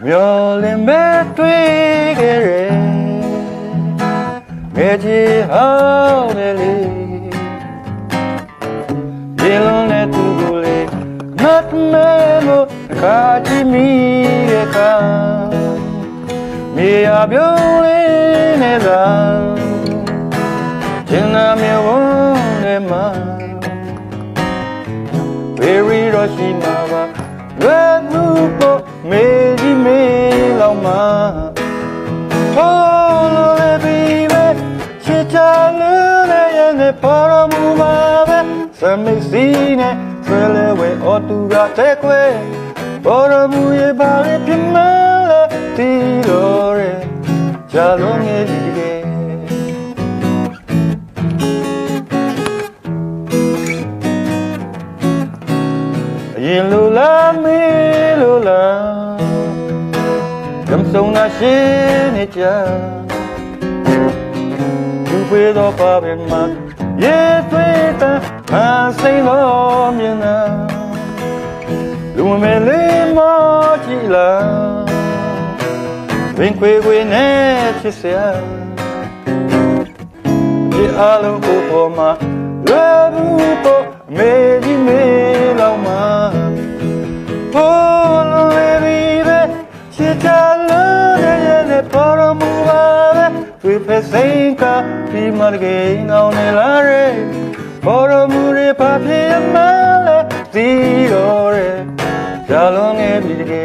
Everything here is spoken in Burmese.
မျောလင်းမဲ့တွေ့ခဲ့ရငယ်ချီဟောင်းလေလေဒီလုံးနဲ့သူကိုလေမတ်မဲလို့ခါကြည့်မိတဲ့ခါမြေရပြုံးလေးနဲ့သာကျင်နာမြေဝန်းနဲ့မှာဘယ်ရီတော့ရှိမှာပါလွယ်သူပေါ်မေကြီးမေလောက်မှာဟောလို့လည်းပြီးပဲချစ်ချလို့လည်းရနေပေါ်မူပါပဲစမိတ်စီနဲ့ဆွဲလဲဝဲအော်တူကတဲ့ခွဲပေါ်မူရဲ့ပါလေပြမလဲတီတော်ရဲ့ဂျာလုံးငယ်ဒီကဲရင်လိုလားမေးလိုလားကံဆုံးနာရှိနေကြသူပြေတော့ပါပဲမှာရေသွေးတန်းဟာစိန်လို့မြင်နာလူမဲလေးမကြည့်လားဝင်းခွေခွေနဲ့ချစ်စရာဒီအလုံးကိုပေါ်မှာလွယ်ဘူးပေါ်မေကြီးမေလောက်မှာဟိုးလုံးလေးပြီးပဲချစ်ချလို့တဲ့ပေါ်မူပါပဲတွေ့ဖက်စိန်ကဒီမရကေငောင်းနေလာရဲပေါ်မူရပါပြေမလဲဒီတော့ရဲဂျာလုံးငယ်ဒီကေ